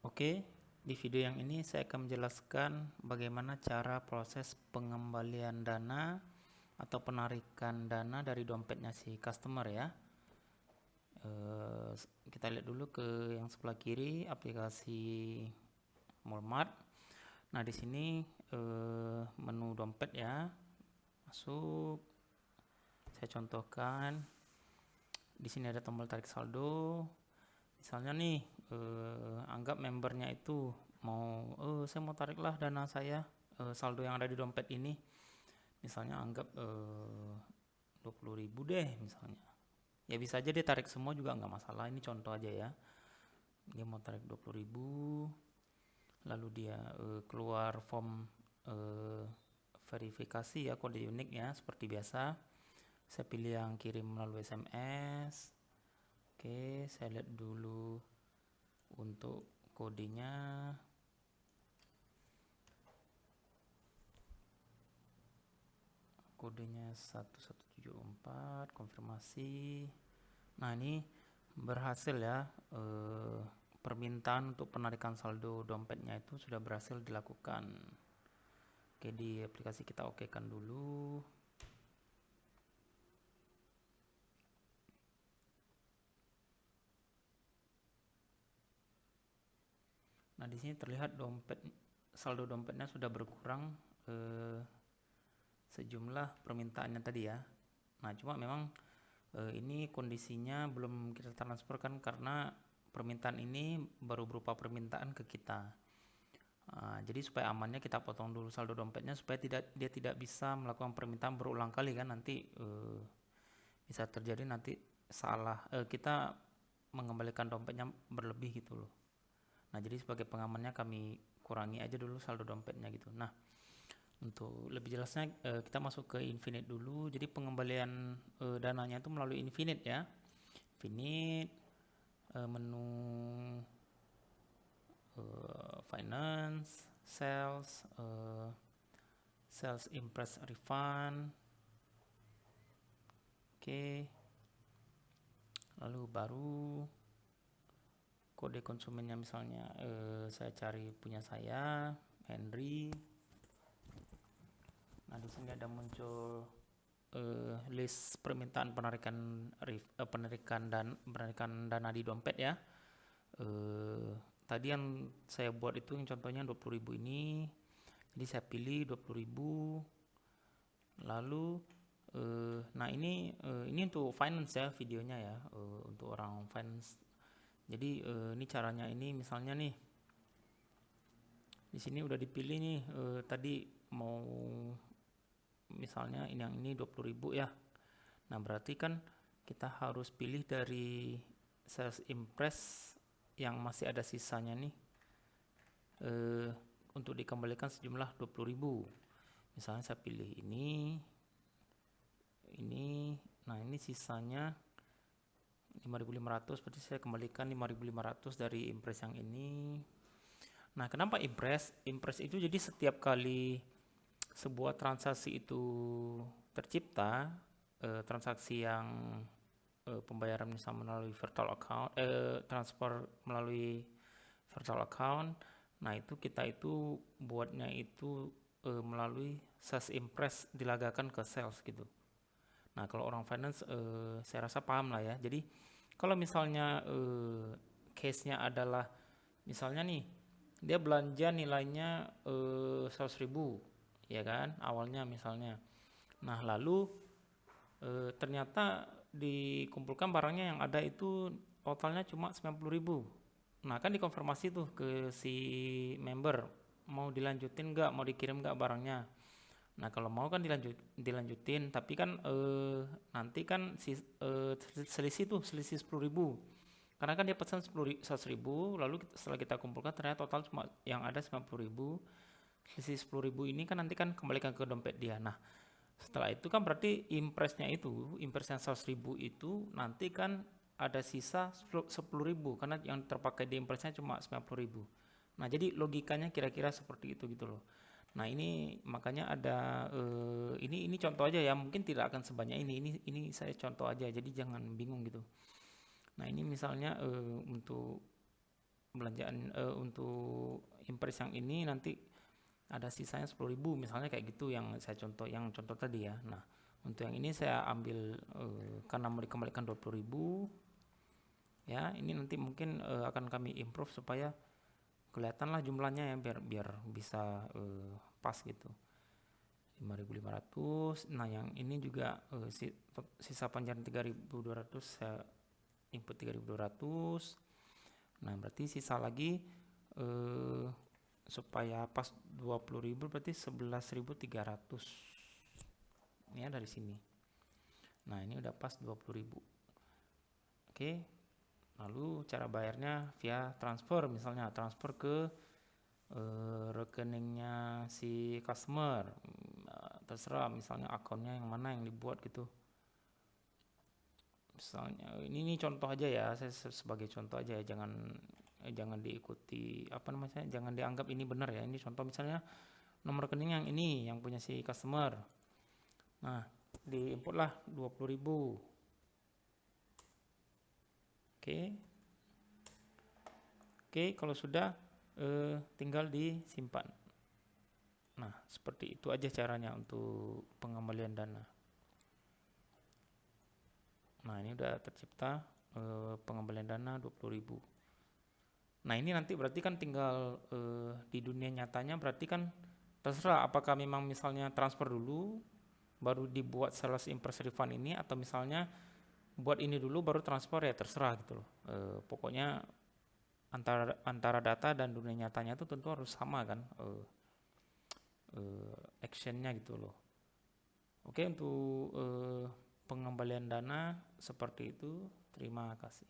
Oke, di video yang ini saya akan menjelaskan bagaimana cara proses pengembalian dana atau penarikan dana dari dompetnya si customer ya. Eh, Kita lihat dulu ke yang sebelah kiri, aplikasi Walmart. Nah, di sini menu dompet ya. Masuk. Saya contohkan. Di sini ada tombol tarik saldo. Misalnya nih, anggap membernya itu mau, saya mau tariklah dana saya, saldo yang ada di dompet ini. Misalnya anggap 20.000 deh misalnya. Ya bisa aja dia tarik semua juga nggak masalah, ini contoh aja ya. Dia mau tarik 20.000, lalu dia keluar form eh, verifikasi ya, kode unik ya, seperti biasa. Saya pilih yang kirim melalui SMS. Oke, saya lihat dulu untuk kodenya. Kodenya 1174, konfirmasi. Nah, ini berhasil ya, permintaan untuk penarikan saldo dompetnya itu sudah berhasil dilakukan. Oke, di aplikasi kita okekan dulu. Nah, di sini terlihat saldo dompetnya sudah berkurang sejumlah permintaannya tadi ya. Nah, cuma memang ini kondisinya belum kita transferkan karena permintaan ini baru berupa permintaan ke kita. Jadi supaya amannya kita potong dulu saldo dompetnya supaya dia tidak bisa melakukan permintaan berulang kali kan, nanti bisa terjadi nanti salah, kita mengembalikan dompetnya berlebih gitu loh. Nah, jadi sebagai pengamannya kami kurangi aja dulu saldo dompetnya gitu. Nah, untuk lebih jelasnya kita masuk ke Infinite dulu. Jadi pengembalian dananya itu melalui Infinite ya. Infinite, menu finance, sales impress refund. Oke. Lalu baru kode konsumennya, misalnya saya cari punya saya, Henry. Nah, di sini ada muncul list permintaan penarikan dana di dompet ya. Tadi yang saya buat itu yang contohnya 20.000 ini. Jadi saya pilih 20.000. Lalu nah ini untuk finance ya videonya ya, untuk orang finance. Jadi ini caranya, ini misalnya nih di sini udah dipilih nih, tadi mau misalnya yang ini 20.000 ya. Nah, berarti kan kita harus pilih dari sales impress yang masih ada sisanya nih, untuk dikembalikan sejumlah 20.000. Misalnya saya pilih ini. Nah, ini sisanya 5.500, berarti saya kembalikan 5.500 dari impress yang ini. Nah, kenapa impress? Impress itu jadi setiap kali sebuah transaksi itu tercipta, transaksi yang pembayaran misalnya melalui virtual account, transfer melalui virtual account. Nah, itu kita itu buatnya itu melalui sales impress dilagakan ke sales gitu. Nah, kalau orang finance saya rasa paham lah ya. Jadi kalau misalnya case-nya adalah misalnya nih dia belanja nilainya 100.000 ya kan awalnya misalnya. Nah, lalu ternyata dikumpulkan barangnya yang ada itu totalnya cuma 90.000. Nah, kan dikonfirmasi tuh ke si member, mau dilanjutin nggak, mau dikirim nggak barangnya. Nah, kalau mau kan dilanjutin, tapi kan nanti kan selisih 10.000. Karena kan dia pesan 100.000, lalu setelah kita kumpulkan ternyata total cuma yang ada 90.000. Selisih 10.000 ini kan nanti kan kembalikan ke dompet dia. Nah, setelah itu kan berarti impress yang 100.000 itu nanti kan ada sisa 10.000 karena yang terpakai di impressnya cuma 90.000. Nah, jadi logikanya kira-kira seperti itu gitu loh. Nah, ini makanya ada ini contoh aja ya, mungkin tidak akan sebanyak ini saya contoh aja, jadi jangan bingung gitu. Nah, ini misalnya untuk belanjaan untuk impress yang ini nanti ada sisanya 10.000 misalnya kayak gitu, yang saya contoh tadi ya. Nah, untuk yang ini saya ambil karena mau dikembalikan 20.000 ya. Ini nanti mungkin akan kami improve supaya kelihatan lah jumlahnya ya, biar bisa pas gitu. 5.500. Nah, yang ini juga sisa panjaran 3.200, saya input 3.200. Nah, berarti sisa lagi supaya pas 20.000 berarti 11.300 ya dari sini. Nah, ini udah pas 20.000. Oke. Lalu cara bayarnya via transfer, misalnya transfer ke rekeningnya si customer. Terserah misalnya akunnya yang mana yang dibuat gitu. Misalnya ini contoh aja ya, saya sebagai contoh aja ya, jangan diikuti jangan dianggap ini benar ya. Ini contoh, misalnya nomor rekening yang ini yang punya si customer. Nah, diinput lah 20.000. Oke, kalau sudah tinggal disimpan. Nah, seperti itu aja caranya untuk pengembalian dana. Nah, ini udah tercipta pengembalian dana 20.000. Nah, ini nanti berarti kan tinggal di dunia nyatanya berarti kan terserah apakah memang misalnya transfer dulu baru dibuat sales impress refund ini, atau misalnya buat ini dulu baru transfer, ya terserah gitu loh. Pokoknya antara data dan dunia nyatanya itu tentu harus sama kan actionnya gitu loh. Oke, untuk pengembalian dana seperti itu. Terima kasih.